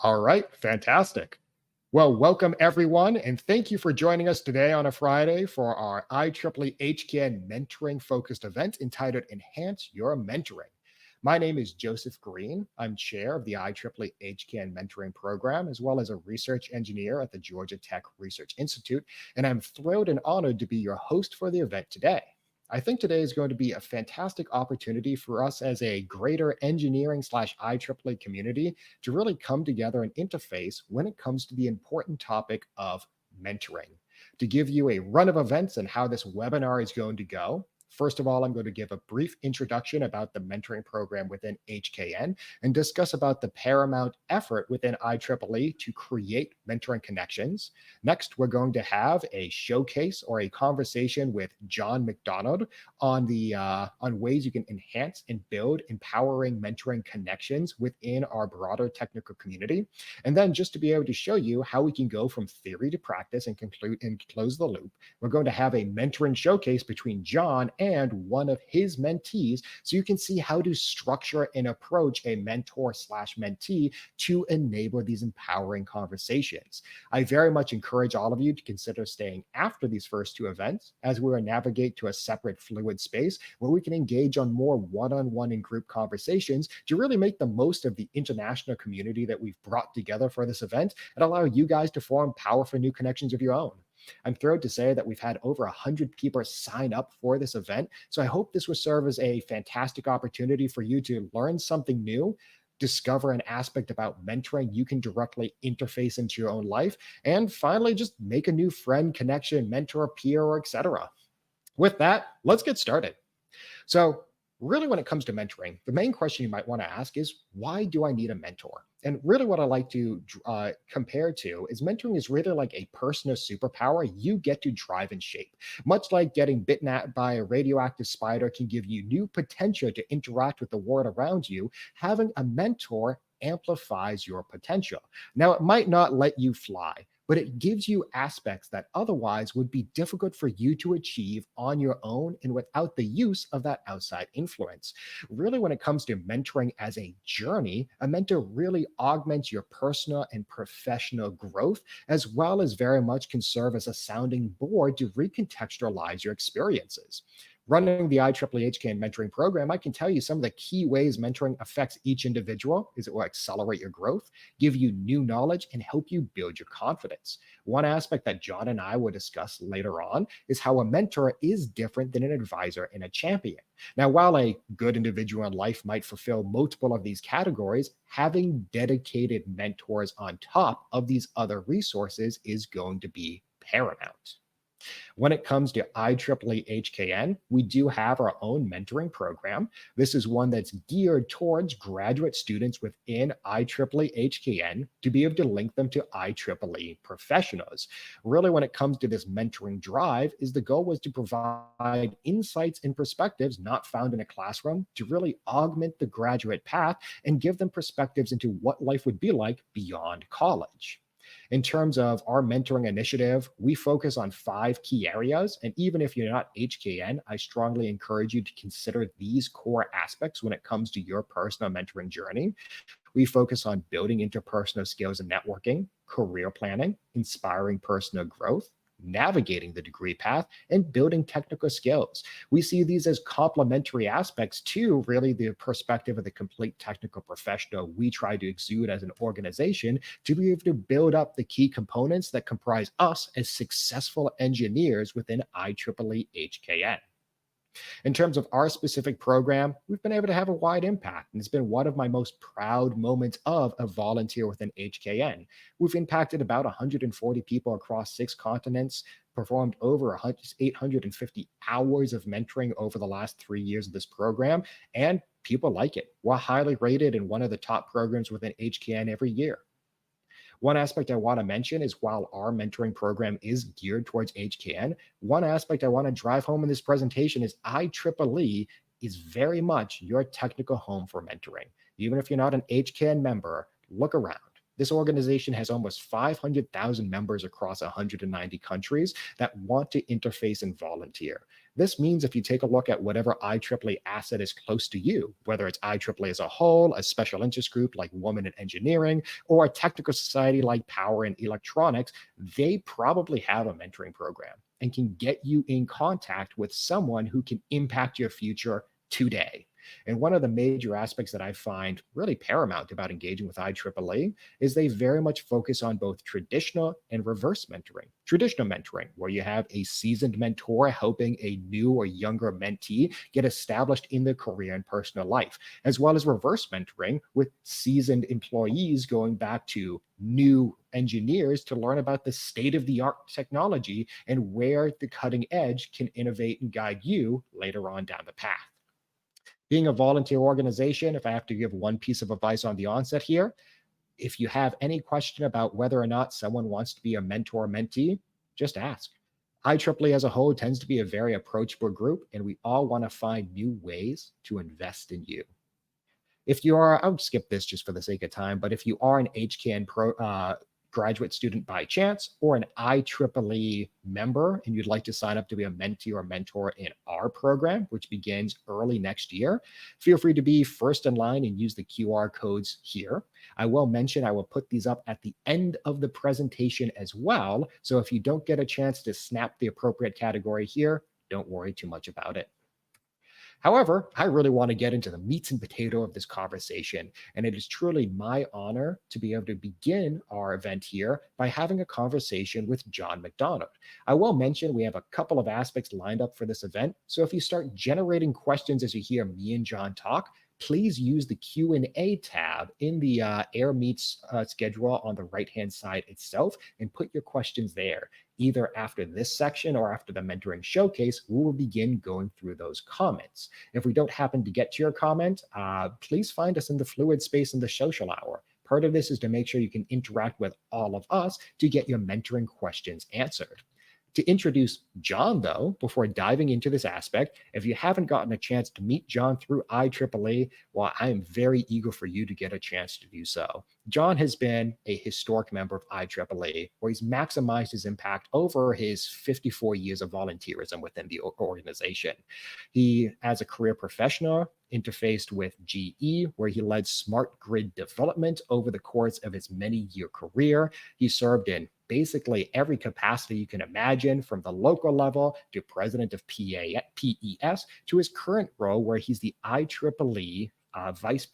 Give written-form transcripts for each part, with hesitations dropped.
All right, fantastic. Well, welcome everyone, and thank you for joining us today on a Friday for our IEEE-HKN mentoring focused event entitled Enhance Your Mentoring. My name is Joseph Greene. I'm chair of the IEEE-HKN mentoring program, as well as a research engineer at the Georgia Tech Research Institute, and I'm thrilled and honored to be your host for the event today. I think today is going to be a fantastic opportunity for us as a greater engineering slash IEEE community to really come together and interface when it comes to the important topic of mentoring. To give you a run of events and how this webinar is going to go, first of all, I'm going to give a brief introduction about the mentoring program within HKN and discuss about the paramount effort within IEEE to create mentoring connections. Next, we're going to have a showcase or a conversation with John McDonald on ways you can enhance and build empowering mentoring connections within our broader technical community. And then just to be able to show you how we can go from theory to practice and conclude and close the loop, we're going to have a mentoring showcase between John and one of his mentees so you can see how to structure and approach a mentor slash mentee to enable these empowering conversations. I very much encourage all of you to consider staying after these first two events as we will navigate to a separate fluid space where we can engage on more one-on-one and group conversations to really make the most of the international community that we've brought together for this event and allow you guys to form powerful new connections of your own. I'm thrilled to say that we've had over 100 people sign up for this event. So I hope this will serve as a fantastic opportunity for you to learn something new, discover an aspect about mentoring you can directly interface into your own life, and finally just make a new friend, connection, mentor, peer, or etc. With that, let's get started. So, really, when it comes to mentoring, the main question you might want to ask is, why do I need a mentor? And really, what I like to compare to is mentoring is really like a personal superpower you get to drive and shape. Much like getting bitten at by a radioactive spider can give you new potential to interact with the world around you, having a mentor amplifies your potential. Now, it might not let you fly, but it gives you aspects that otherwise would be difficult for you to achieve on your own and without the use of that outside influence. Really, when it comes to mentoring as a journey, a mentor really augments your personal and professional growth, as well as very much can serve as a sounding board to recontextualize your experiences. Running the IEEE-HKN mentoring program, I can tell you some of the key ways mentoring affects each individual is it will accelerate your growth, give you new knowledge, and help you build your confidence. One aspect that John and I will discuss later on is how a mentor is different than an advisor and a champion. Now, while a good individual in life might fulfill multiple of these categories, having dedicated mentors on top of these other resources is going to be paramount. When it comes to IEEE-HKN, we do have our own mentoring program. This is one that's geared towards graduate students within IEEE-HKN to be able to link them to IEEE professionals. Really, when it comes to this mentoring drive, is the goal was to provide insights and perspectives not found in a classroom to really augment the graduate path and give them perspectives into what life would be like beyond college. In terms of our mentoring initiative, we focus on 5 key areas. And even if you're not HKN, I strongly encourage you to consider these core aspects when it comes to your personal mentoring journey. We focus on building interpersonal skills and networking, career planning, inspiring personal growth, navigating the degree path, and building technical skills. We see these as complementary aspects to really the perspective of the complete technical professional we try to exude as an organization to be able to build up the key components that comprise us as successful engineers within IEEE-HKN. In terms of our specific program, we've been able to have a wide impact, and it's been one of my most proud moments of a volunteer within HKN. We've impacted about 140 people across 6 continents, performed over 850 hours of mentoring over the last 3 years of this program, and people like it. We're highly rated in one of the top programs within HKN every year. One aspect I want to mention is while our mentoring program is geared towards HKN, one aspect I want to drive home in this presentation is IEEE is very much your technical home for mentoring. Even if you're not an HKN member, look around. This organization has almost 500,000 members across 190 countries that want to interface and volunteer. This means if you take a look at whatever IEEE asset is close to you, whether it's IEEE as a whole, a special interest group like Women in Engineering, or a technical society like Power and Electronics, they probably have a mentoring program and can get you in contact with someone who can impact your future today. And one of the major aspects that I find really paramount about engaging with IEEE is they very much focus on both traditional and reverse mentoring. Traditional mentoring, where you have a seasoned mentor helping a new or younger mentee get established in their career and personal life, as well as reverse mentoring with seasoned employees going back to new engineers to learn about the state of the art technology and where the cutting edge can innovate and guide you later on down the path. Being a volunteer organization, if I have to give one piece of advice on the onset here, if you have any question about whether or not someone wants to be a mentor or mentee, just ask. IEEE as a whole tends to be a very approachable group, and we all want to find new ways to invest in you. If you are, I'll skip this just for the sake of time, but if you are an HKN graduate student by chance or an IEEE member and you'd like to sign up to be a mentee or mentor in our program, which begins early next year, feel free to be first in line and use the QR codes here. I will mention I will put these up at the end of the presentation as well. So if you don't get a chance to snap the appropriate category here, don't worry too much about it. However, I really want to get into the meats and potato of this conversation, and it is truly my honor to be able to begin our event here by having a conversation with John McDonald. I will mention we have a couple of aspects lined up for this event, so if you start generating questions as you hear me and John talk, please use the Q&A tab in the Air Meets schedule on the right-hand side itself and put your questions there. Either after this section or after the mentoring showcase, we will begin going through those comments. If we don't happen to get to your comment, please find us in the fluid space in the social hour. Part of this is to make sure you can interact with all of us to get your mentoring questions answered. To introduce John, though, before diving into this aspect, if you haven't gotten a chance to meet John through IEEE, well, I am very eager for you to get a chance to do so. John has been a historic member of IEEE, where he's maximized his impact over his 54 years of volunteerism within the organization. He, as a career professional, interfaced with GE, where he led smart grid development over the course of his many-year career. He served in basically every capacity you can imagine, from the local level to president of PES to his current role where he's the IEEE vice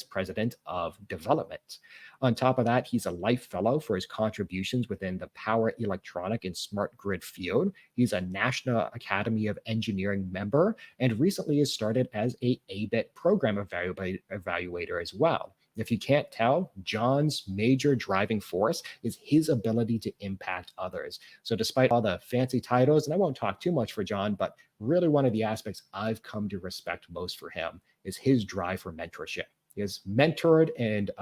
president of development. On top of that, he's a life fellow for his contributions within the power, electronic, and smart grid field. He's a National Academy of Engineering member and recently has started as a ABET program evaluator as well. If you can't tell, John's major driving force is his ability to impact others. So despite all the fancy titles, and I won't talk too much for John, but really one of the aspects I've come to respect most for him is his drive for mentorship. He has mentored and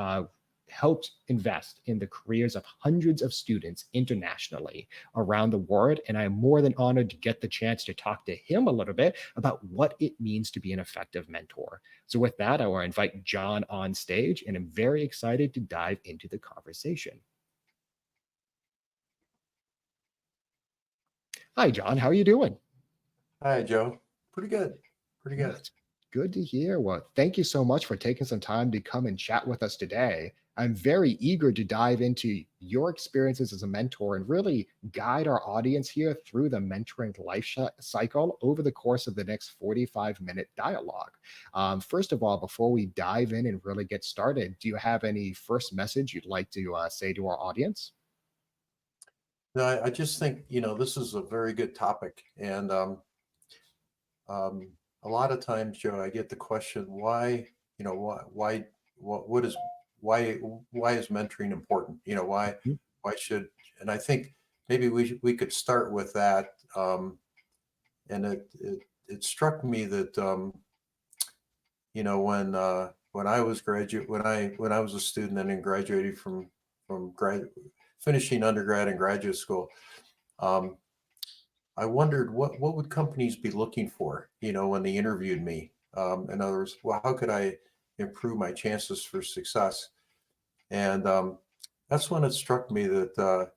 helped invest in the careers of hundreds of students internationally around the world. And I'm more than honored to get the chance to talk to him a little bit about what it means to be an effective mentor. So with that, I will invite John on stage, and I'm very excited to dive into the conversation. Hi, John. How are you doing? Hi, Joe. Pretty good. Pretty good. That's good to hear. Well, thank you so much for taking some time to come and chat with us today. I'm very eager to dive into your experiences as a mentor and really guide our audience here through the mentoring life cycle over the course of the next 45-minute dialogue. First of all, before we dive in and really get started, do you have any first message you'd like to say to our audience? No, I just think, this is a very good topic. And a lot of times, Joe, I get the question, why, why is mentoring important? Why should, and I think maybe we could start with that. And it struck me that, when I was when I was a student and then graduated from finishing undergrad and graduate school, I wondered what would companies be looking for, when they interviewed me. In other words, well, how could I improve my chances for success? And that's when it struck me that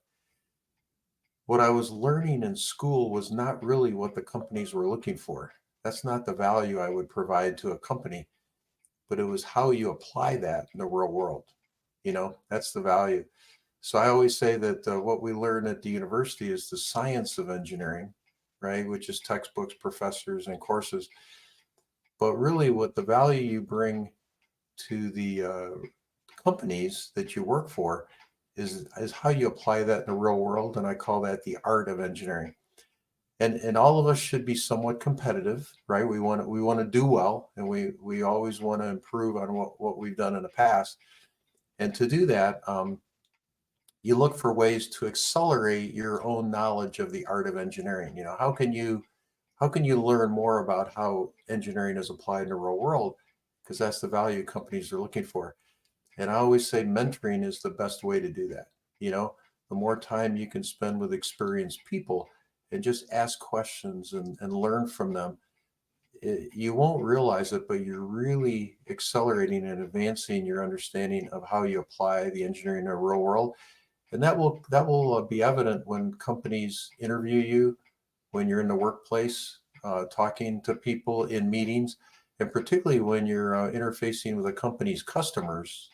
what I was learning in school was not really what the companies were looking for. That's not the value I would provide to a company, but it was how you apply that in the real world. That's the value. So I always say that what we learn at the university is the science of engineering, right? Which is textbooks, professors, and courses. But really, what the value you bring to the companies that you work for is how you apply that in the real world, and I call that the art of engineering. And all of us should be somewhat competitive, right? We want to do well, and we always want to improve on what we've done in the past. And to do that, you look for ways to accelerate your own knowledge of the art of engineering. How can you learn more about how engineering is applied in the real world? Because that's the value companies are looking for. And I always say mentoring is the best way to do that. You know, the more time you can spend with experienced people and just ask questions and learn from them, you won't realize it, but you're really accelerating and advancing your understanding of how you apply the engineering in the real world. And that will be evident when companies interview you, when you're in the workplace, talking to people in meetings, and particularly when you're interfacing with a company's customers.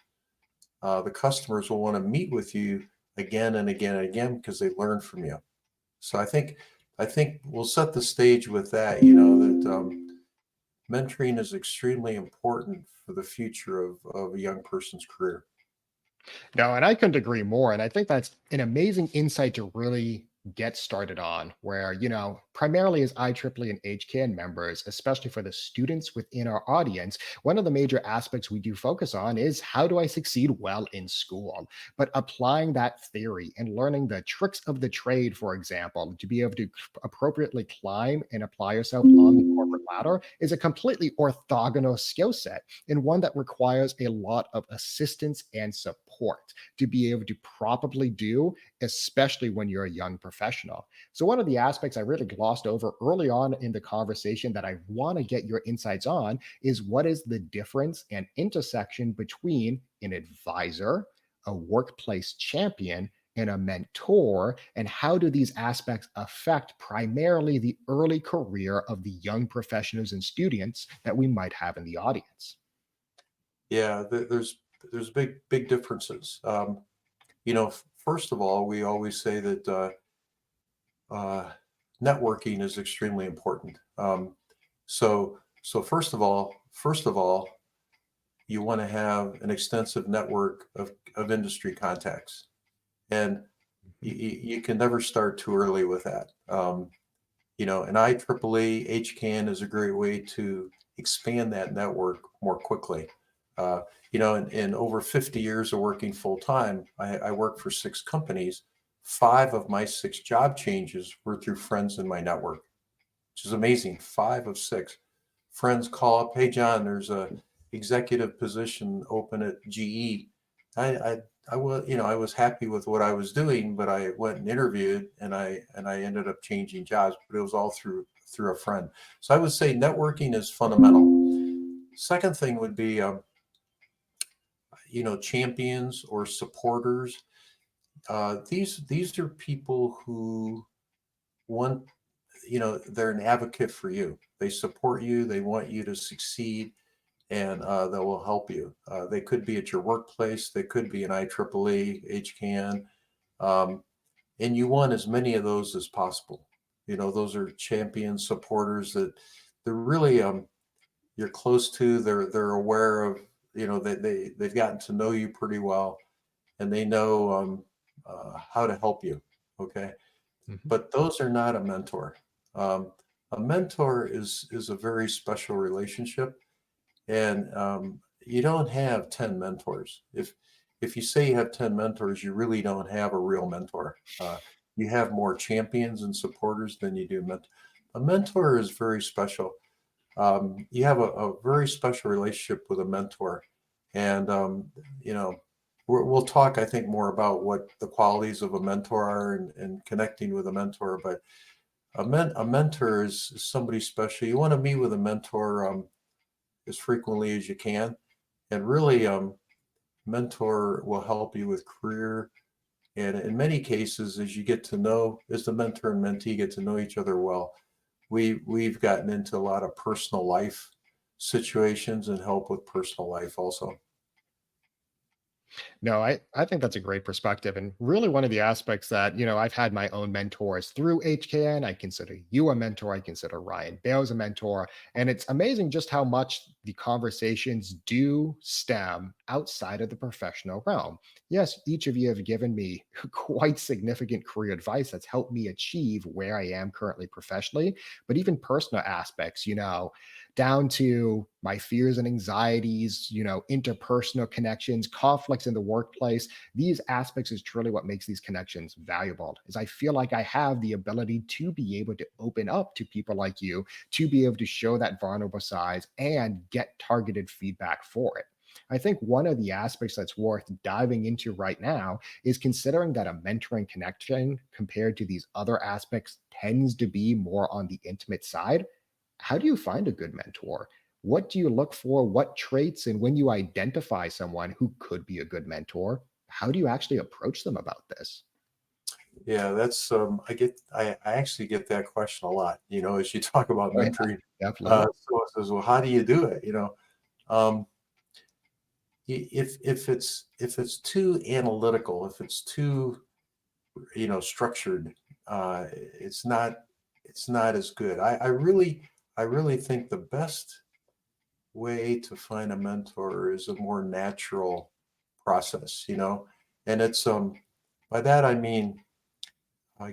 The customers will want to meet with you again and again and again because they learn from you. So I think we'll set the stage with that. That mentoring is extremely important for the future of a young person's career. No, and I couldn't agree more. And I think that's an amazing insight to really get started on, where, primarily as IEEE and HKN members, especially for the students within our audience, one of the major aspects we do focus on is how do I succeed well in school? But applying that theory and learning the tricks of the trade, for example, to be able to appropriately climb and apply yourself on the corporate ladder is a completely orthogonal skill set and one that requires a lot of assistance and support to be able to properly do, especially when you're a young professional. So, one of the aspects I really glossed over early on in the conversation that I want to get your insights on is what is the difference and intersection between an advisor, a workplace champion, and a mentor, and how do these aspects affect primarily the early career of the young professionals and students that we might have in the audience? Yeah, there's big differences. First of all, we always say that uh, networking is extremely important. So first of all, you want to have an extensive network of industry contacts, and you can never start too early with that. And IEEE HCAN is a great way to expand that network more quickly. In over 50 years of working full time, I worked for 6 companies. 5 of my 6 job changes were through friends in my network, which is amazing. 5 of 6 friends call up, "Hey John, there's a executive position open at GE." I was happy with what I was doing, but I went and interviewed, and I ended up changing jobs. But it was all through a friend. So I would say networking is fundamental. Second thing would be champions or supporters. These are people who want, they're an advocate for you. They support you. They want you to succeed, and that will help you. They could be at your workplace. They could be an IEEE, HCAN, and you want as many of those as possible. Those are champion supporters that they're really you're close to. They're aware of. They've gotten to know you pretty well, and they know how to help you. Okay, Mhm. but those are not a mentor. Um, a mentor is a very special relationship, and you don't have 10 mentors. If you say you have 10 mentors, you really don't have a real mentor. You have more champions and supporters than you do mentors. A mentor is very special. You have a very special relationship with a mentor, and you know we'll talk, I think, more about what the qualities of a mentor are, and connecting with a mentor. But a mentor is somebody special. You want to meet with a mentor as frequently as you can, and really mentor will help you with career And in many cases, as you get to know, as the mentor and mentee get to know each other well, we've gotten into a lot of personal life situations and help with personal life also. No, I think that's a great perspective. And really one of the aspects that, I've had my own mentors through HKN. I consider you a mentor. I consider Ryan Bales a mentor. And it's amazing just how much the conversations do stem outside of the professional realm. Yes, each of you have given me quite significant career advice that's helped me achieve where I am currently professionally, but even personal aspects, down to my fears and anxieties, interpersonal connections, conflicts in the workplace. These aspects is truly what makes these connections valuable. Is I feel like I have the ability to be able to open up to people like you, to be able to show that vulnerable side and get targeted feedback for it. I think one of the aspects that's worth diving into right now is considering that a mentoring connection compared to these other aspects tends to be more on the intimate side. How do you find a good mentor? What do you look for? What traits? And when you identify someone who could be a good mentor, how do you actually approach them about this? Yeah, that's I actually get that question a lot, as you talk about Oh, yeah, mentoring. definitely. Someone says, well, how do you do it? Um, if it's too analytical, if it's too, structured, it's not as good. I really think the best way to find a mentor is a more natural process, and it's by that I mean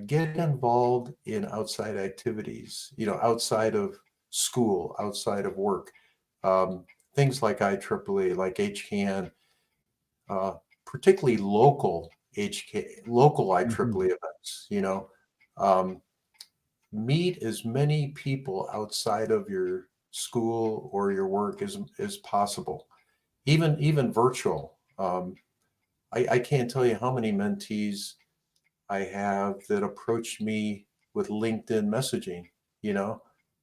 get involved in outside activities, outside of school, outside of work. Things like IEEE, like HCAN, uh, particularly local Mhm. IEEE events, um, meet as many people outside of your school or your work as possible, even virtual. I can't tell you how many mentees I have that approached me with LinkedIn messaging, you know,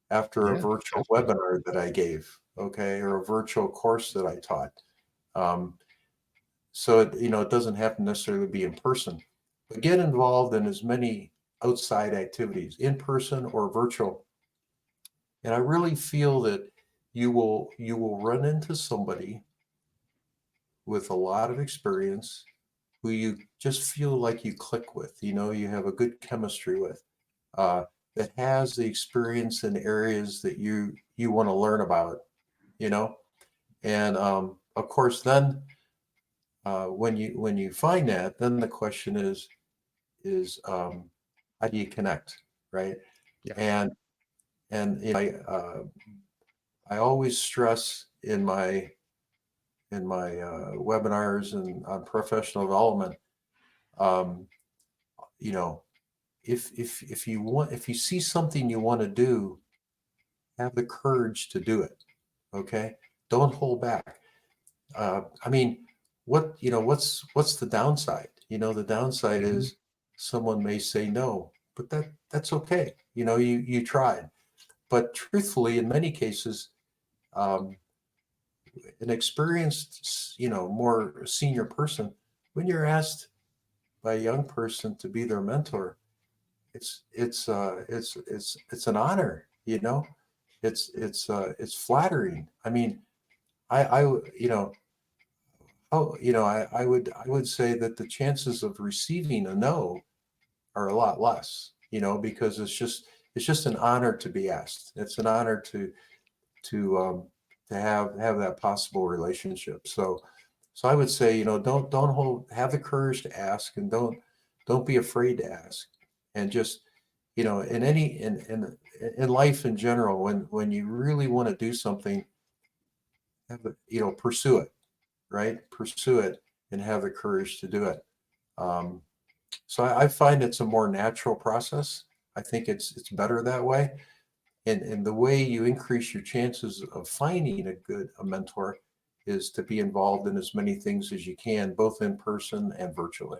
after a Yeah, virtual definitely. webinar that I gave, okay, or a virtual course that I taught. Um, so it doesn't have to necessarily be in person, but get involved in as many outside activities, in person or virtual. And I really feel that you will run into somebody with a lot of experience who you just feel like you click with, you have a good chemistry with, uh, that has the experience in areas that you want to learn about, you know. And of course, then when you find that, then the question is how do you connect, right? Yeah. And I always stress in my webinars and on professional development, um, you know, if you see something you want to do, have the courage to do it. Okay, don't hold back. I mean, what's the downside? The downside Mhm. is someone may say no, but that's okay. You tried. But truthfully, in many cases, um, an experienced, more senior person, when you're asked by a young person to be their mentor, it's an honor. It's flattering. I mean, I I would say that the chances of receiving a no are a lot less, because it's just an honor to be asked. It's an honor to um, to have that possible relationship. So I would say, have the courage to ask, and don't be afraid to ask, and just, in any in life in general, when you really want to do something, pursue it, right? Pursue it and have the courage to do it. Um, so I find it's a more natural process. I think it's better that way. And the way you increase your chances of finding a mentor is to be involved in as many things as you can, both in person and virtually.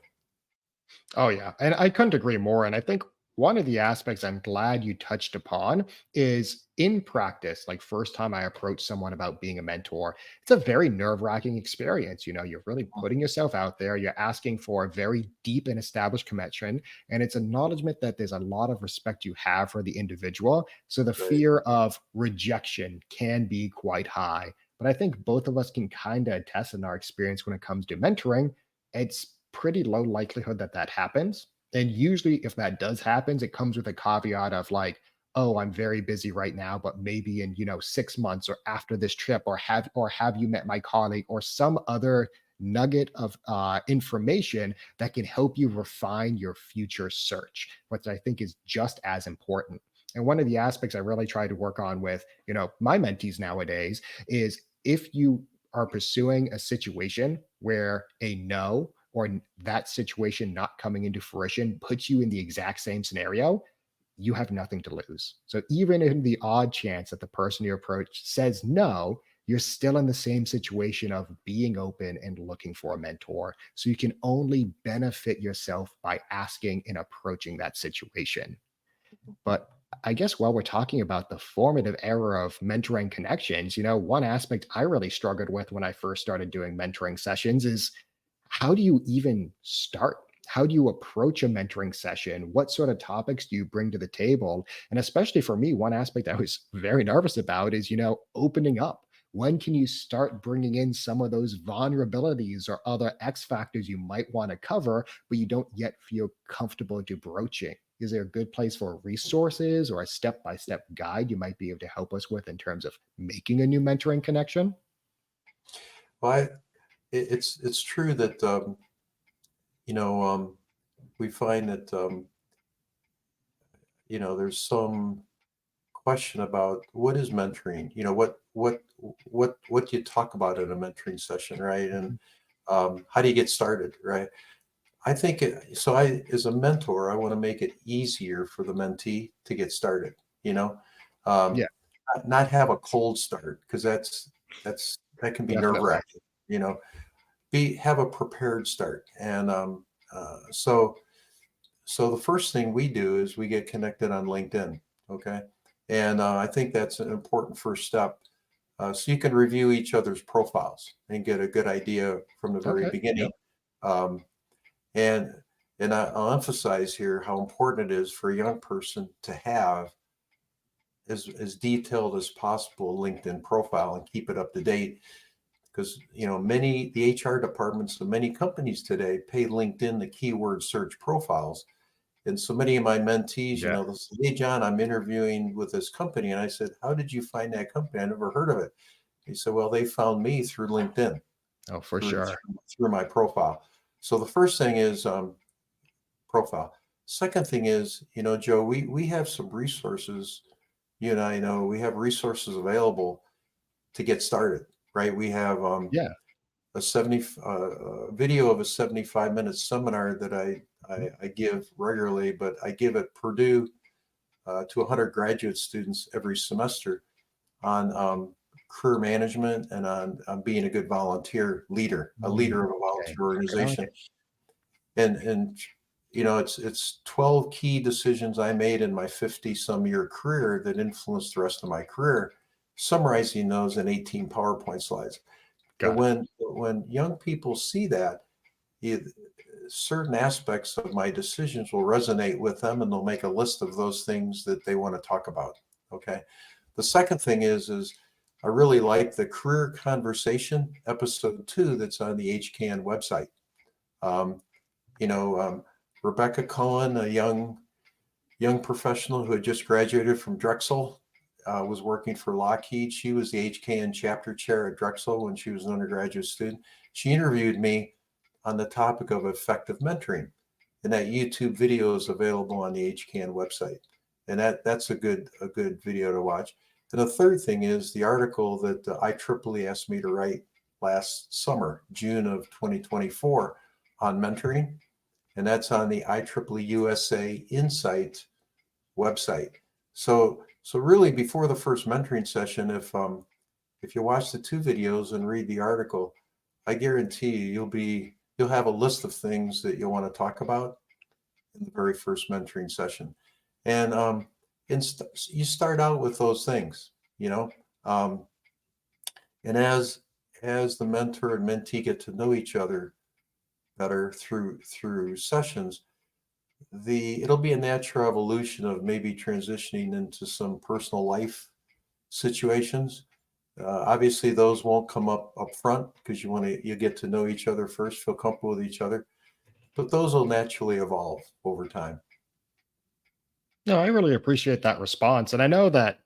Oh, yeah. And I couldn't agree more. And I think one of the aspects I'm glad you touched upon is in practice, like first time I approach someone about being a mentor, it's a very nerve-wracking experience. You're really putting yourself out there, you're asking for a very deep and established connection, and it's acknowledgement that there's a lot of respect you have for the individual. So the Right. fear of rejection can be quite high. But I think both of us can kind of attest in our experience when it comes to mentoring, it's pretty low likelihood that that happens. And usually, if that does happen, it comes with a caveat of like, oh, I'm very busy right now, but maybe in 6 months or after this trip, or have you met my colleague or some other nugget of information that can help you refine your future search, which I think is just as important. And one of the aspects I really try to work on with my mentees nowadays is if you are pursuing a situation where a no or that situation not coming into fruition puts you in the exact same scenario, you have nothing to lose. So even in the odd chance that the person you approach says no, you're still in the same situation of being open and looking for a mentor. So you can only benefit yourself by asking and approaching that situation. But I guess while we're talking about the formative era of mentoring connections, one aspect I really struggled with when I first started doing mentoring sessions is how do you even start? How do you approach a mentoring session? What sort of topics do you bring to the table? And especially for me, one aspect I was very nervous about is, opening up. When can you start bringing in some of those vulnerabilities or other X factors you might want to cover, but you don't yet feel comfortable to broaching? Is there a good place for resources or a step by step guide you might be able to help us with in terms of making a new mentoring connection? Well, it's true that you know we find that there's some question about what is mentoring. What do you talk about in a mentoring session, right? And how do you get started, right? I think so. As a mentor, I want to make it easier for the mentee to get started. You know, um, Yeah, not have a cold start because that can be nerve definitely. wracking. You know, be have a prepared start, and so so the first thing we do is we get connected on LinkedIn. Okay, and I think that's an important first step. So you can review each other's profiles and get a good idea from the very Okay. beginning. Yep. Um, and I'll emphasize here how important it is for a young person to have as detailed as possible LinkedIn profile and keep it up to date. Because many the HR departments of many companies today pay LinkedIn the keyword search profiles. And so many of my mentees, Yeah. they'll say, "Hey, John, I'm interviewing with this company." And I said, "How did you find that company? I never heard of it." He said, "Well, they found me through LinkedIn, Oh, for through sure. through my profile." So the first thing is profile. Second thing is, Joe, we have some resources. You and I know we have resources available to get started, right? We have Yeah. a video of a 75-minute seminar that I give regularly, but I give at Purdue to 100 graduate students every semester on career management and on being a good volunteer leader, a leader of a Okay. volunteer Got organization. it. And it's 12 key decisions I made in my 50 some year career that influenced the rest of my career, summarizing those in 18 PowerPoint slides. And Got it. when young people see that, it, certain aspects of my decisions will resonate with them, and they'll make a list of those things that they want to talk about. Okay. The second thing is I really like the career conversation episode 2 that's on the HKN website. Um, you know, um, Rebecca Cohen, a young professional who had just graduated from Drexel, was working for Lockheed. She was the HKN chapter chair at Drexel when she was an undergraduate student. She interviewed me on the topic of effective mentoring, and that YouTube video is available on the HKN website. And that's a good video to watch. And the third thing is the article that IEEE asked me to write last summer, June of 2024, on mentoring, and that's on the IEEE USA Insight website. So really, before the first mentoring session, if you watch the two videos and read the article, I guarantee you'll have a list of things that you'll want to talk about in the very first mentoring session. And you start out with those things, you know, um, and as the mentor and mentee get to know each other better through sessions, it'll be a natural evolution of maybe transitioning into some personal life situations. Obviously, those won't come up front because you get to know each other first, feel comfortable with each other, but those will naturally evolve over time. No, I really appreciate that response. And I know that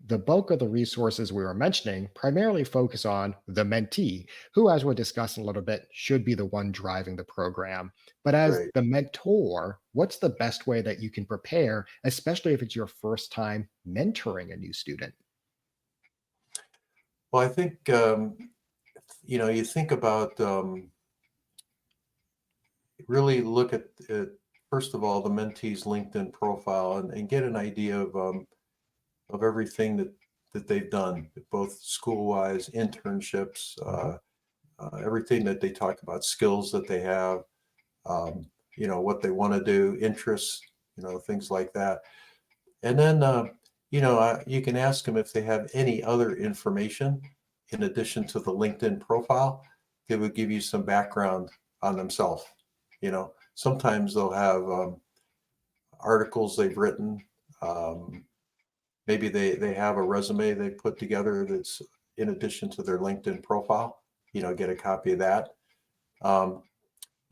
the bulk of the resources we were mentioning primarily focus on the mentee, who, as we'll discuss in a little bit, should be the one driving the program. But as Right. the mentor, what's the best way that you can prepare, especially if it's your first time mentoring a new student? Well, I think you think about really look at first of all the mentee's LinkedIn profile and get an idea of everything that they've done, both school wise, internships, everything that they talk about, skills that they have, what they want to do, interests, things like that. And then, you can ask them if they have any other information in addition to the LinkedIn profile that would give you some background on themselves. Sometimes they'll have articles they've written. Maybe they have a resume they put together that's in addition to their LinkedIn profile. Get a copy of that. Um,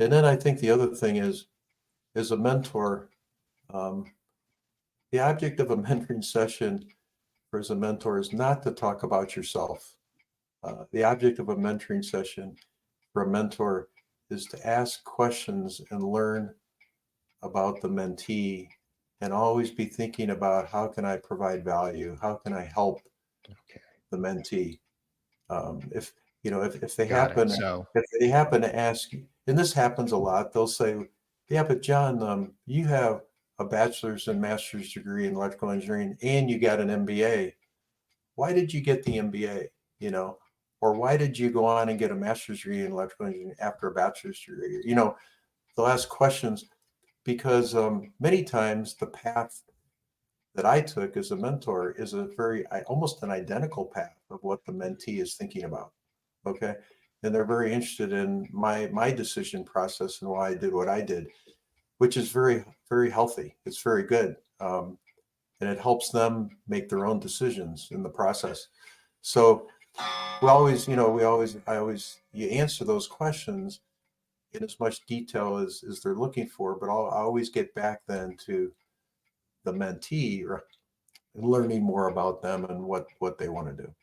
and then I think the other thing is, as a mentor, um, the object of a mentoring session for as a mentor is not to talk about yourself. The object of a mentoring session for a mentor is to ask questions and learn about the mentee and always be thinking about how can I provide value? How can I help Okay, the mentee? If if they got it. happen So, if they happen to ask you, and this happens a lot, they'll say, "Yeah, but John, you have a bachelor's and master's degree in electrical engineering, and you got an MBA. Why did you get the MBA? You know, or why did you go on and get a master's degree in electrical engineering after a bachelor's degree? They'll ask questions because many times the path that I took as a mentor is almost an identical path of what the mentee is thinking about. Okay. And they're very interested in my decision process and why I did what I did, which is very, very healthy. It's very good. And it helps them make their own decisions in the process. So you answer those questions in as much detail as they're looking for, but I always get back then to the mentee or learning more about them and what they want to do.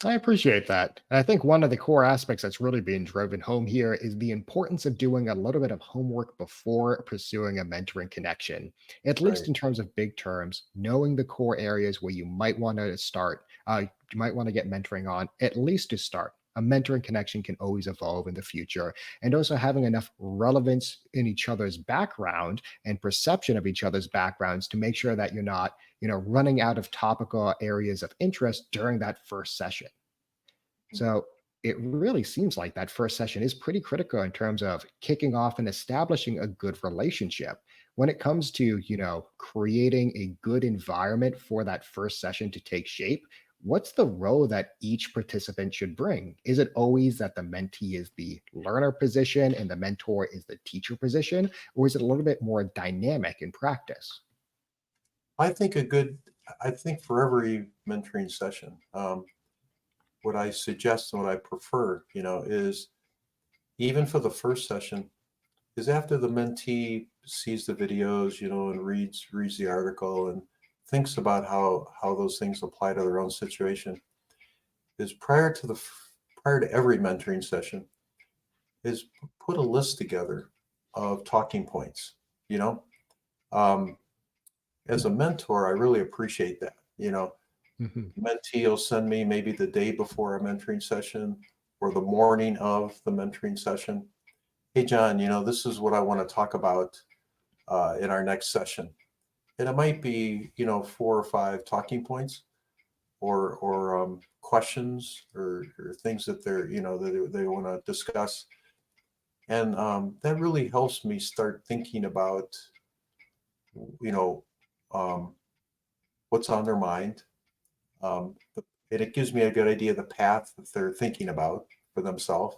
I appreciate that. And I think one of the core aspects that's really being driven home here is the importance of doing a little bit of homework before pursuing a mentoring connection, at least Right. in terms of big terms, knowing the core areas where you might want to start, you might want to get mentoring on, at least to start. A mentoring connection can always evolve in the future. And also having enough relevance in each other's background and perception of each other's backgrounds to make sure that you're not running out of topical areas of interest during that first session. So it really seems like that first session is pretty critical in terms of kicking off and establishing a good relationship. When it comes to, creating a good environment for that first session to take shape, what's the role that each participant should bring? Is it always that the mentee is the learner position and the mentor is the teacher position? Or is it a little bit more dynamic in practice? I think I think for every mentoring session, what I suggest and what I prefer, is even for the first session, is after the mentee sees the videos, and reads the article and thinks about how those things apply to their own situation, is prior to every mentoring session, is put a list together of talking points. You know, um, as a mentor, I really appreciate that. Mhm. Mentee will send me maybe the day before a mentoring session or the morning of the mentoring session. Hey, John, this is what I want to talk about in our next session. And it might be, 4 or 5 talking points or questions or things that they want to discuss. And that really helps me start thinking about you know, um, what's on their mind. And it gives me a good idea of the path that they're thinking about for themselves.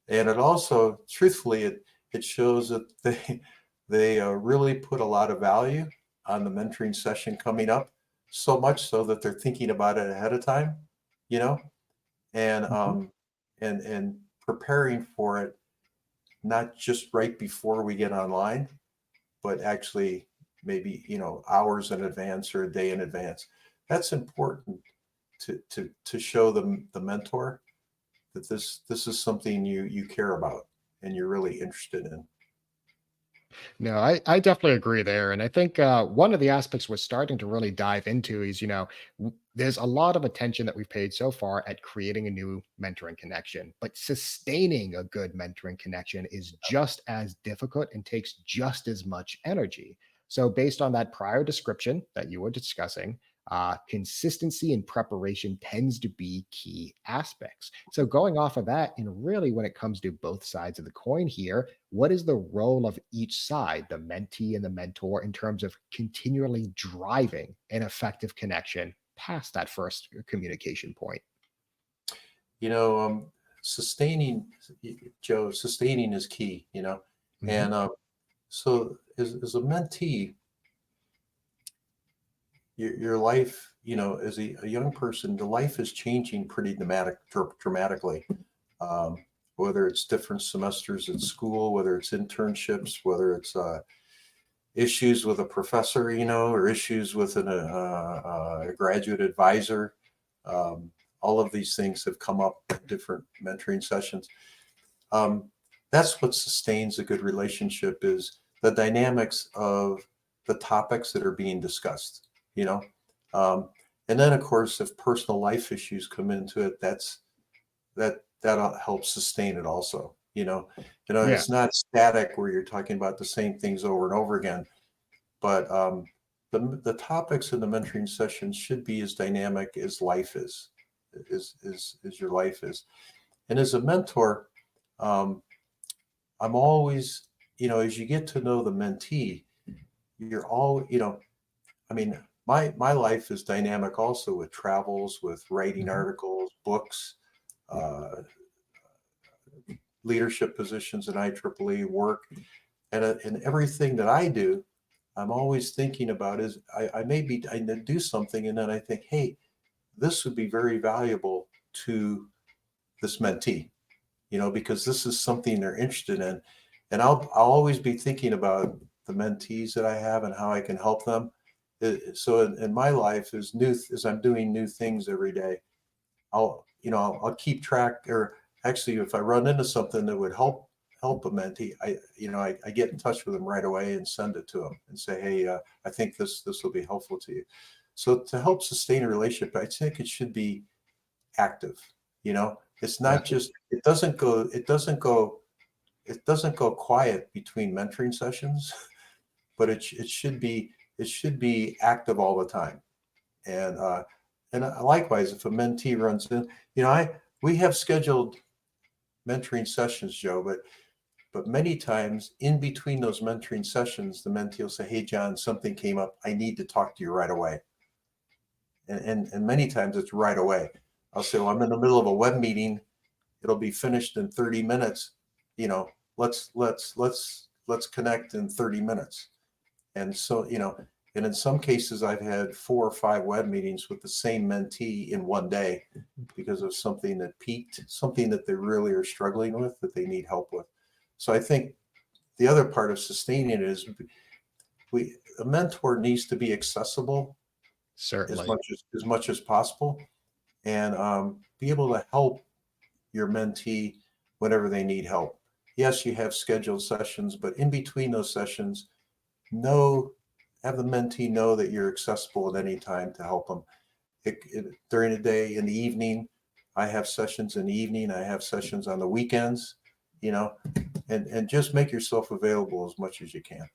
And it also, truthfully, it shows that they really put a lot of value on the mentoring session coming up, so much so that they're thinking about it ahead of time, you know, and Mhm. and preparing for it, not just right before we get online, but actually maybe, hours in advance or a day in advance. That's important to show the mentor that this is something you care about and you're really interested in. No, I definitely agree there. And I think one of the aspects we're starting to really dive into is, there's a lot of attention that we've paid so far at creating a new mentoring connection, but sustaining a good mentoring connection is just as difficult and takes just as much energy. So, based on that prior description that you were discussing, consistency and preparation tends to be key aspects. So, going off of that, and really when it comes to both sides of the coin here, what is the role of each side, the mentee and the mentor, in terms of continually driving an effective connection past that first communication point? You know, sustaining, Joe, sustaining is key, Mhm. and so as a mentee, your life, as a young person, the life is changing pretty dramatically. Um, whether it's different semesters at school, whether it's internships, whether it's issues with a professor, or issues with a graduate advisor. Um, all of these things have come up in different mentoring sessions. Um, that's what sustains a good relationship is the dynamics of the topics that are being discussed, you know. Um, and then, of course, if personal life issues come into it, that helps sustain it also. Yeah. It's not static where you're talking about the same things over and over again, but the topics in the mentoring sessions should be as dynamic as life is your life is. And as a mentor, um, I'm always, as you get to know the mentee, you're all, I mean, my life is dynamic also with travels, with writing Mhm. articles, books, uh, leadership positions in IEEE work, and everything that I do. I'm always thinking about is I do something and then I think, hey, this would be very valuable to this mentee, because this is something they're interested in. And I'll always be thinking about the mentees that I have and how I can help them. So in my life as I'm doing new things every day, I'll keep track, or actually if I run into something that would help a mentee, I get in touch with them right away and send it to them and say, hey, I think this will be helpful to you. So to help sustain a relationship, I think it should be active. It's Yeah. not just it doesn't go quiet between mentoring sessions, but it should be active all the time. And likewise, if a mentee runs in, we have scheduled mentoring sessions, Joe, but many times in between those mentoring sessions, the mentee will say, "Hey, John, something came up. I need to talk to you right away." And many times it's right away. I'll say, "Well, I'm in the middle of a web meeting. It'll be finished in 30 minutes. You know, let's connect in 30 minutes." And so, and in some cases, I've had 4 or 5 web meetings with the same mentee in one day because of something that peaked, something that they really are struggling with that they need help with. So I think the other part of sustaining it is a mentor needs to be accessible as Certainly. much as possible, and be able to help your mentee whenever they need help. Yes, you have scheduled sessions, but in between those sessions, know have the mentee know that you're accessible at any time to help them. During the day, in the evening, I have sessions in the evening. I have sessions on the weekends. You know, and just make yourself available as much as you can.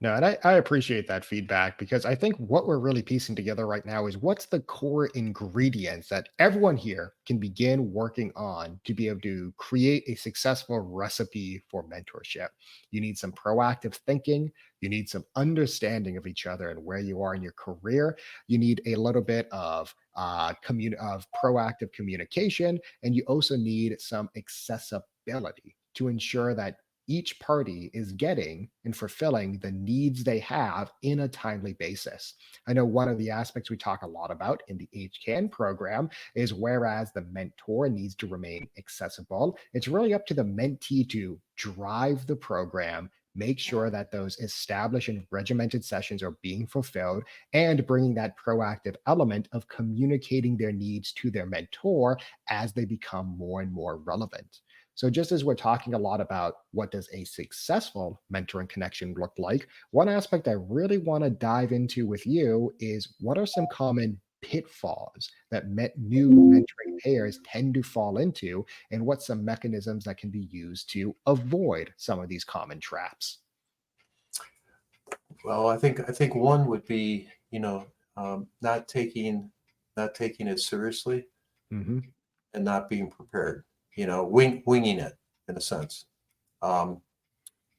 No, and I appreciate that feedback because I think what we're really piecing together right now is what's the core ingredients that everyone here can begin working on to be able to create a successful recipe for mentorship. You need some proactive thinking, you need some understanding of each other and where you are in your career. You need a little bit of of proactive communication, and you also need some accessibility to ensure that each party is getting and fulfilling the needs they have in a timely basis. I know one of the aspects we talk a lot about in the HCAN program is whereas the mentor needs to remain accessible, it's really up to the mentee to drive the program, make sure that those established and regimented sessions are being fulfilled, and bringing that proactive element of communicating their needs to their mentor as they become more and more relevant. So just as we're talking a lot about what does a successful mentoring connection look like, one aspect I really want to dive into with you is what are some common pitfalls that new mentoring pairs tend to fall into, and what's some mechanisms that can be used to avoid some of these common traps? Well, I think one would be, not taking it seriously Hmm. and not being prepared. Winging it in a sense. Um,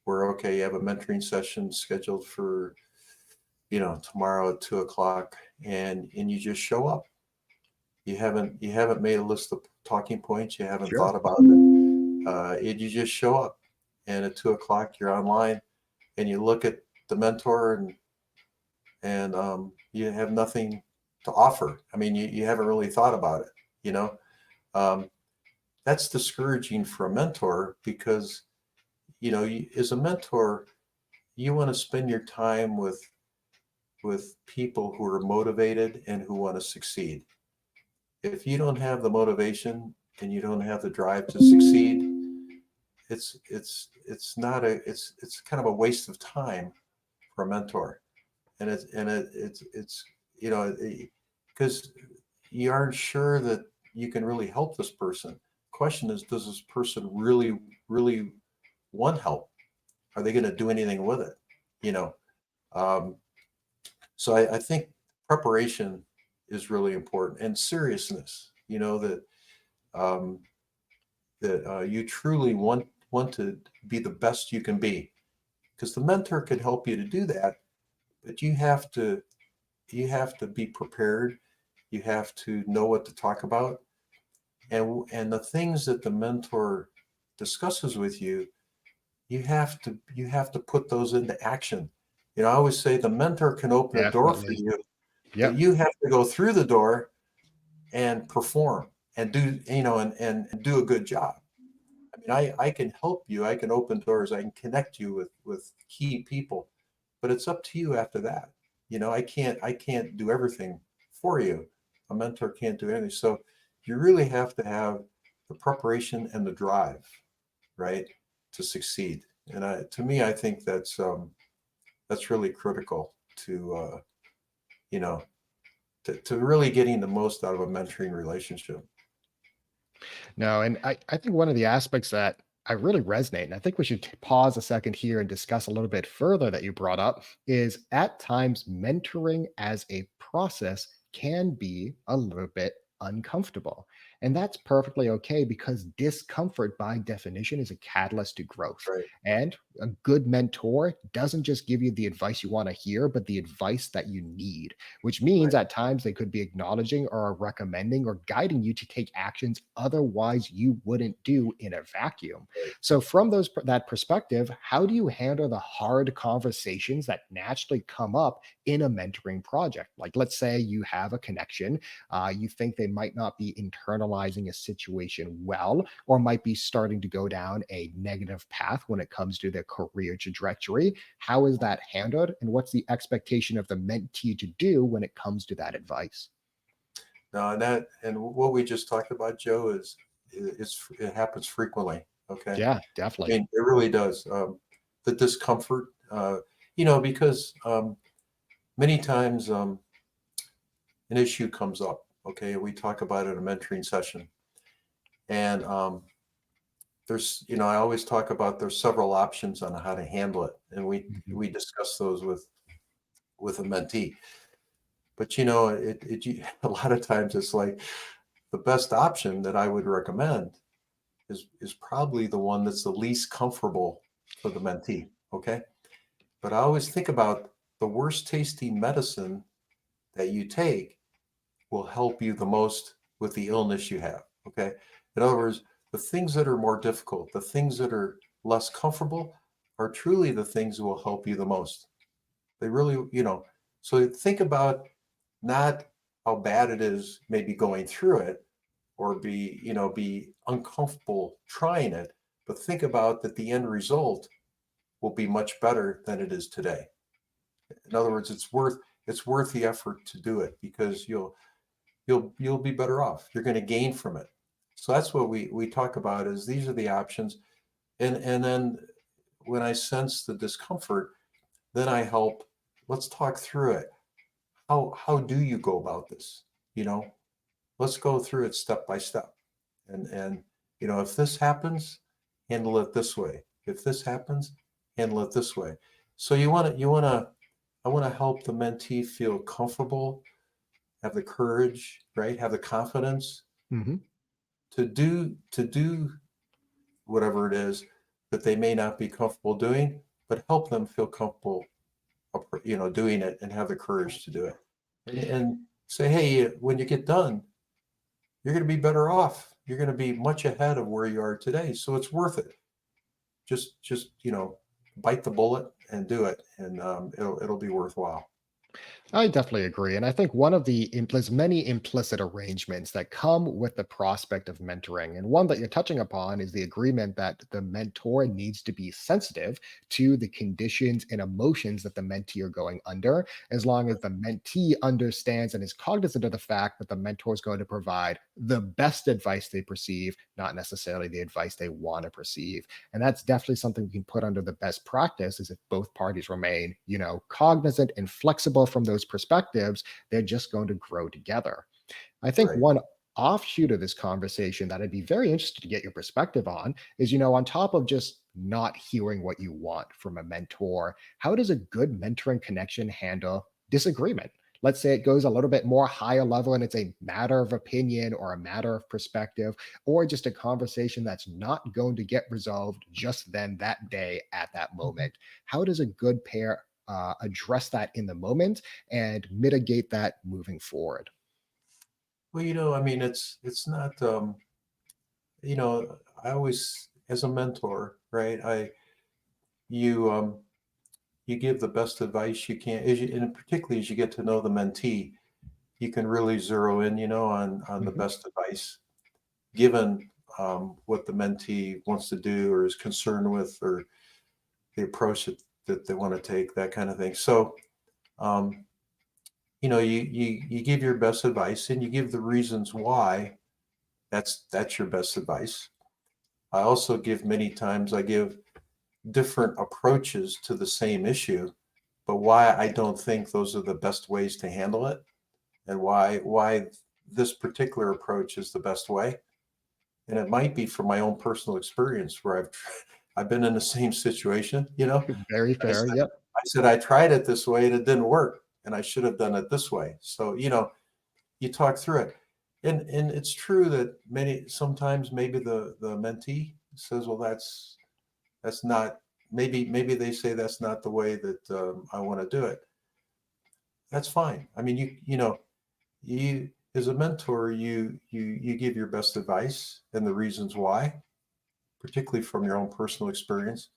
where okay, you have a mentoring session scheduled for tomorrow at 2 o'clock, and you just show up. You haven't made a list of talking points. You haven't Sure. thought about it. You just show up, and at 2 o'clock you're online, and you look at the mentor, and you have nothing to offer. I mean, you haven't really thought about it. You know, um, that's discouraging for a mentor because as a mentor, you want to spend your time with people who are motivated and who want to succeed. If you don't have the motivation and you don't have the drive to succeed, it's not a it's kind of a waste of time for a mentor. And it's because you aren't sure that you can really help this person. Question is, does this person really want help? Are they going to do anything with it? You know, um, so I think preparation is really important, and seriousness. Um, that you truly want to be the best you can be, because the mentor can help you to do that, but you have to be prepared. You have to know what to talk about, and the things that the mentor discusses with you, you have to put those into action. I always say the mentor can open a door for Definitely. you, but Yep. you have to go through the door and perform and do and do a good job. I mean, I can help you, I can open doors, I can connect you with key people, but it's up to you after that. I can't do everything for you. A mentor can't do anything. So you really have to have the preparation and the drive, right, to succeed. And to me, I think that's really critical to you know to really getting the most out of a mentoring relationship. No, and I think one of the aspects that I really resonate, and I think we should pause a second here and discuss a little bit further that you brought up, is at times mentoring as a process can be a little bit uncomfortable. And that's perfectly okay because discomfort, by definition, is a catalyst to growth. Right. And a good mentor doesn't just give you the advice you want to hear, but the advice that you need, which means Right. at times they could be acknowledging or recommending or guiding you to take actions otherwise you wouldn't do in a vacuum. Right. So from that perspective, how do you handle the hard conversations that naturally come up in a mentoring project? Like, let's say you have a connection, you think they might not be internalizing a situation well, or might be starting to go down a negative path when it comes to their career trajectory. How is that handled? And what's the expectation of the mentee to do when it comes to that advice? No, and what we just talked about, Joe, it happens frequently. Okay, Yeah, I definitely. mean it really does. The discomfort, because many times an issue comes up. Okay, we talk about it in a mentoring session, and there's, I always talk about there's several options on how to handle it, and we Mhm. we discuss those with a mentee. But a lot of times it's like the best option that I would recommend is probably the one that's the least comfortable for the mentee. Okay. But I always think about the worst tasting medicine that you take will help you the most with the illness you have. Okay. In other words, the things that are more difficult, the things that are less comfortable are truly the things that will help you the most. They really, so think about not how bad it is maybe going through it or be uncomfortable trying it, but think about that the end result will be much better than it is today. In other words, it's worth the effort to do it because you'll be better off. You're going to gain from it. So that's what we talk about is these are the options. And then when I sense the discomfort, then I help, let's talk through it. How do you go about this? You know, let's go through it step by step. And if this happens, handle it this way. If this happens, handle it this way. So I want to help the mentee feel comfortable, have the courage, right? Have the confidence Mhm. to do whatever it is that they may not be comfortable doing, but help them feel comfortable, doing it and have the courage to do it. And say, hey, when you get done, you're going to be better off. You're going to be much ahead of where you are today. So it's worth it. Just bite the bullet and do it, and it'll be worthwhile. I definitely agree. And I think one of there's many implicit arrangements that come with the prospect of mentoring. And one that you're touching upon is the agreement that the mentor needs to be sensitive to the conditions and emotions that the mentee are going under, as long as the mentee understands and is cognizant of the fact that the mentor is going to provide the best advice they perceive, not necessarily the advice they want to perceive. And that's definitely something we can put under the best practice is if both parties remain, cognizant and flexible from those perspectives, they're just going to grow together. I think Right. one offshoot of this conversation that I'd be very interested to get your perspective on is, on top of just not hearing what you want from a mentor, how does a good mentoring connection handle disagreement? Let's say it goes a little bit more higher level and it's a matter of opinion or a matter of perspective, or just a conversation that's not going to get resolved just then that day at that moment. How does a good pair address that in the moment and mitigate that moving forward? Well, I mean, it's not. I always, as a mentor, right? You give the best advice you can, and particularly as you get to know the mentee, you can really zero in, on the Mhm. best advice given what the mentee wants to do or is concerned with, or the approach that they want to take, that kind of thing. So, um, you give your best advice and you give the reasons why that's your best advice. I also give many times I give different approaches to the same issue, but why I don't think those are the best ways to handle it, and why this particular approach is the best way. And it might be from my own personal experience where I've been in the same situation. Very I fair. said Yep. I said I tried it this way and it didn't work, and I should have done it this way. So you talk through it, and it's true that sometimes maybe the mentee says, well, that's not, maybe they say that's not the way that I want to do it. That's fine. I mean, you as a mentor, you give your best advice and the reasons why, particularly from your own personal experience.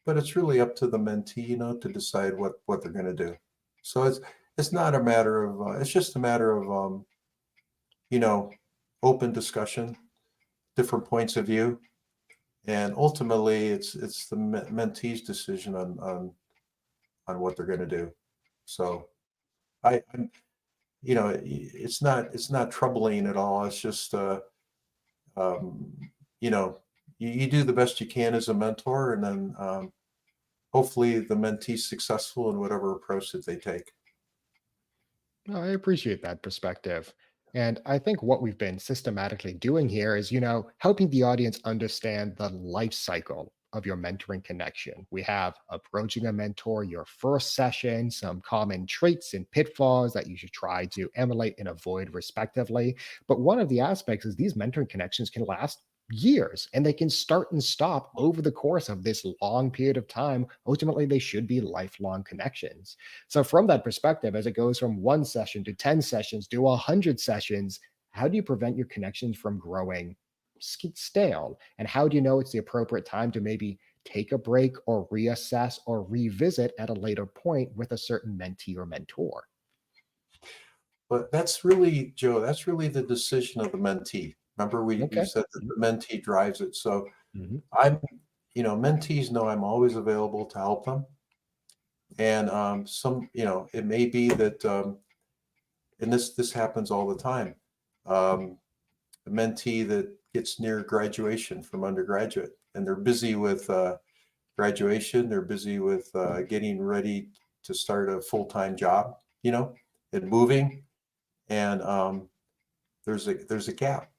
But it's really up to the mentee, to decide what they're going to do. So it's not a matter of it's just a matter of you know open discussion, different points of view, and ultimately it's the mentee's decision on what they're going to do. So I'm it's not troubling at all. It's just um, you know you do the best you can as a mentor, and then hopefully the mentee's successful in whatever approach that they take. No, I appreciate that perspective. And I think what we've been systematically doing here is, helping the audience understand the life cycle of your mentoring connection. We have approaching a mentor, your first session, some common traits and pitfalls that you should try to emulate and avoid, respectively. But one of the aspects is these mentoring connections can last years and they can start and stop over the course of this long period of time. Ultimately, they should be lifelong connections. So, from that perspective, as it goes from one session to 10 sessions to 100 sessions, how do you prevent your connections from growing stale? And how do you know it's the appropriate time to maybe take a break or reassess or revisit at a later point with a certain mentee or mentor? But that's really, Joe, that's really the decision of the mentee. Remember, we Okay. said that Mhm. the mentee drives it. So Mhm. I'm, mentees know I'm always available to help them. And it may be that, and this happens all the time. A mentee that gets near graduation from undergraduate, and they're busy with graduation, they're busy with getting ready to start a full-time job, and moving, and there's a gap.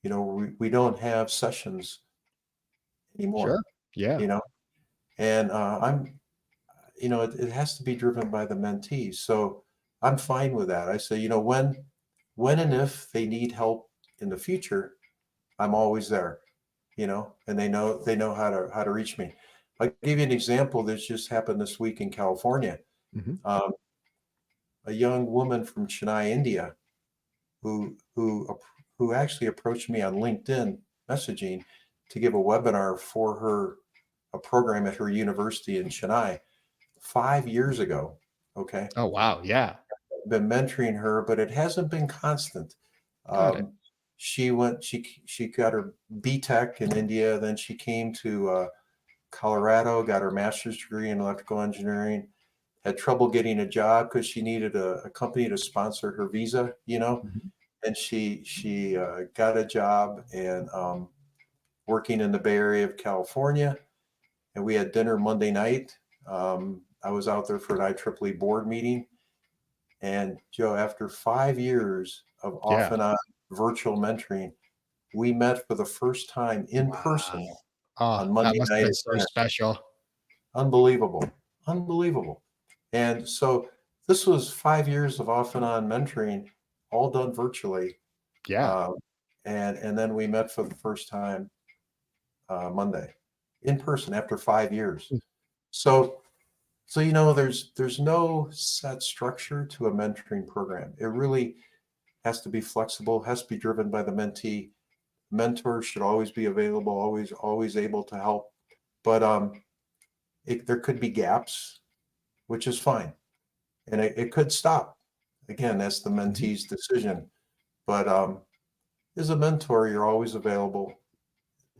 We don't have sessions Sure. anymore. Yeah. You know, and it has to be driven by the mentees. So I'm fine with that. I say, when and if they need help in the future, I'm always there. And they know how to reach me. I'll give you an example that just happened this week in California. Mhm. Um, a young woman from Chennai, India, who actually approached me on LinkedIn messaging to give a webinar for a program at her university in Chennai 5 years ago. Okay, Oh, wow. Yeah. been mentoring her, but it hasn't been constant. Got it. Um, she got her BTech in India, then she came to Colorado, got her master's degree in electrical engineering, had trouble getting a job because she needed a company to sponsor her visa, Mhm. and she got a job and working in the Bay Area of California, and we had dinner Monday night. I was out there for an IEEE board meeting, and Joe, after 5 years of off Yeah. and on virtual mentoring, we met for the first time in person Wow. Oh, on that Monday must have night been at so dinner. special. Unbelievable, unbelievable. And so this was 5 years of off and on mentoring, all done virtually. Yeah. Um, and then we met for the first time Monday in person after 5 years. So there's no set structure to a mentoring program. It really has to be flexible, has to be driven by the mentee. Mentors should always be available, always able to help. But there could be gaps, which is fine, and it could stop. Again, that's the Mhm. mentee's decision. But as a mentor, you're always available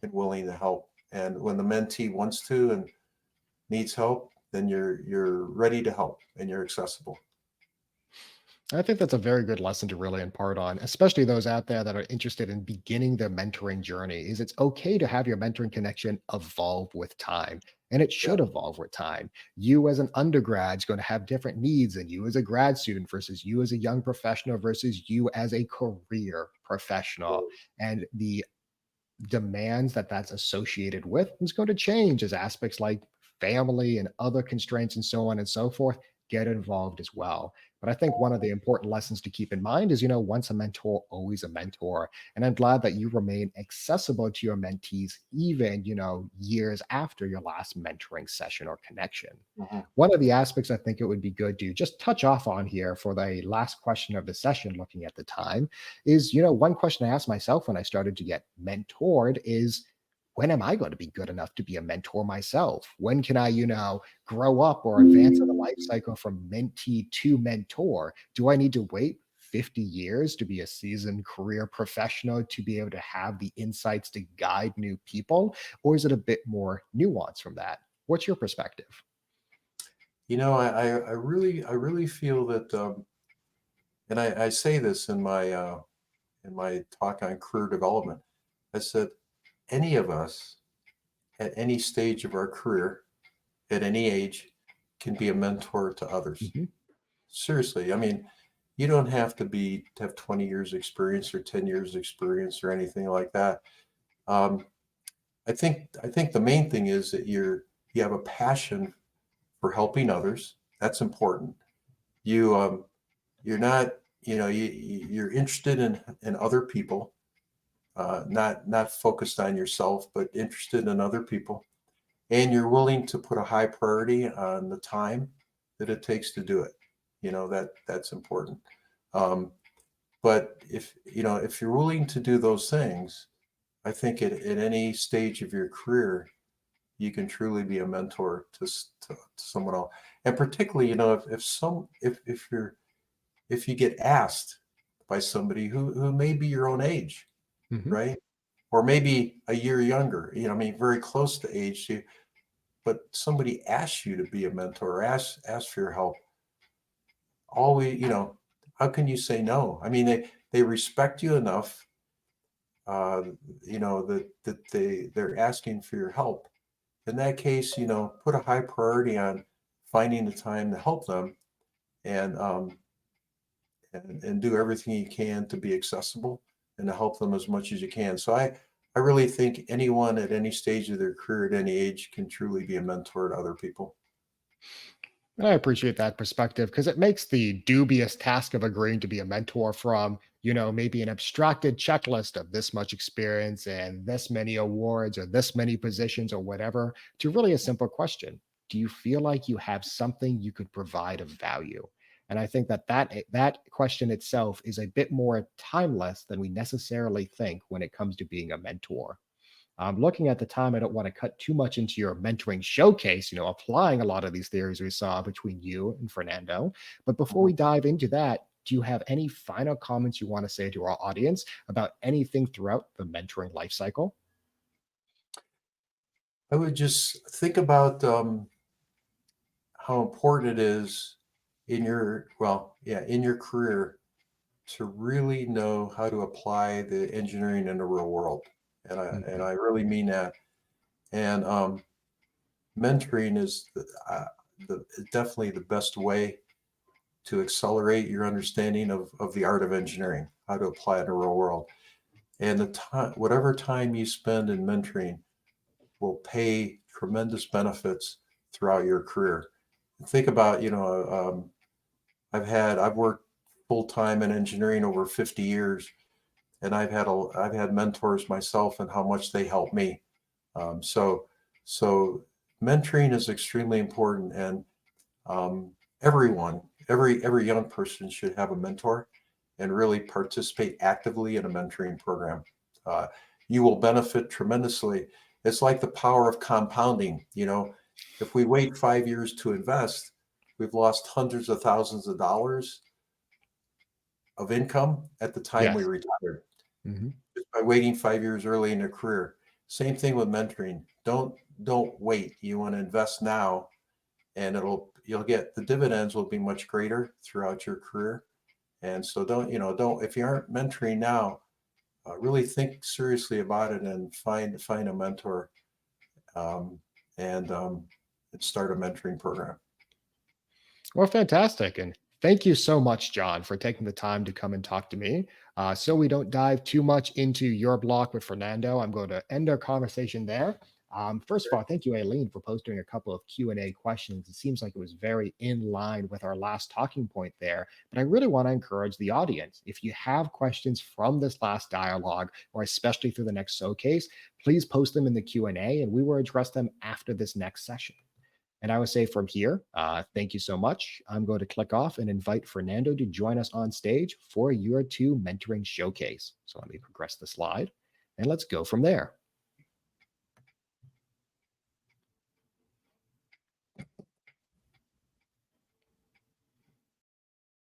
and willing to help. And when the mentee wants to and needs help, then you're ready to help and you're accessible. I think that's a very good lesson to really impart on, especially those out there that are interested in beginning their mentoring journey. Is it's okay to have your mentoring connection evolve with time, and it Yeah. should evolve with time. You as an undergrad is going to have different needs than you as a grad student versus you as a young professional versus you as a career professional. And the demands that that's associated with is going to change as aspects like family and other constraints and so on and so forth get involved as well. But I think one of the important lessons to keep in mind is, once a mentor, always a mentor. And I'm glad that you remain accessible to your mentees, even, years after your last mentoring session or connection. Mhm. One of the aspects I think it would be good to just touch off on here for the last question of the session, looking at the time, is one question I asked myself when I started to get mentored is, when am I going to be good enough to be a mentor myself? When can I, grow up or advance in the life cycle from mentee to mentor? Do I need to wait 50 years to be a seasoned career professional to be able to have the insights to guide new people? Or is it a bit more nuanced from that? What's your perspective? I really feel that, and I say this in my talk on career development. I said any of us at any stage of our career, at any age, can be a mentor to others. Mhm. Seriously, I mean, You don't have to have 20 years experience or 10 years experience or anything like that. Um, I think the main thing is that you have a passion for helping others. That's important. You're not, you're interested in other people, not focused on yourself, but interested in other people, and you're willing to put a high priority on the time that it takes to do it. That's important. Um, but if you're willing to do those things, I think at any stage of your career, you can truly be a mentor to someone else. And particularly, if you get asked by somebody who may be your own age, Mhm. right? Or maybe a year younger, I mean, very close to age to you, but somebody asks you to be a mentor, or ask for your help. Always, how can you say no? I mean, they respect you enough, uh, that they're asking for your help. In that case, put a high priority on finding the time to help them, and and do everything you can to be accessible and to help them as much as you can. So I really think anyone at any stage of their career at any age can truly be a mentor to other people. And I appreciate that perspective because it makes the dubious task of agreeing to be a mentor from, maybe an abstracted checklist of this much experience and this many awards or this many positions or whatever to really a simple question. Do you feel like you have something you could provide of value? And I think that question itself is a bit more timeless than we necessarily think when it comes to being a mentor. Looking at the time, I don't want to cut too much into your mentoring showcase, applying a lot of these theories we saw between you and Fernando. But before Mhm. we dive into that, do you have any final comments you want to say to our audience about anything throughout the mentoring life cycle? I would just think about how important it is in your career to really know how to apply the engineering in the real world, and Mhm. I really mean that. And mentoring is definitely the best way to accelerate your understanding of the art of engineering, how to apply it in the real world. And the time, whatever time you spend in mentoring will pay tremendous benefits throughout your career. Think about, I've worked full time in engineering over 50 years, and I've had mentors myself and how much they helped me. So mentoring is extremely important, and every young person should have a mentor and really participate actively in a mentoring program. Uh, you will benefit tremendously. It's like the power of compounding. If we wait 5 years to invest, we've lost hundreds of thousands of dollars of income at the time we Yes. retired Mhm. just by waiting 5 years early in their career. Same thing with mentoring. Don't wait. You want to invest now, and you'll get the dividends will be much greater throughout your career. And so don't if you aren't mentoring now, really think seriously about it and find a mentor, um, and start a mentoring program. Well, fantastic. And thank you so much, John, for taking the time to come and talk to me. So we don't dive too much into your block with Fernando, I'm going to end our conversation there. First of all, thank you, Aileen, for posting a couple of Q&A questions. It seems like it was very in line with our last talking point there. But I really want to encourage the audience. If you have questions from this last dialogue, or especially through the next showcase, please post them in the Q&A, and we will address them after this next session. And I would say from here, thank you so much. I'm going to click off and invite Fernando to join us on stage for your two mentoring showcase. So let me progress the slide and let's go from there.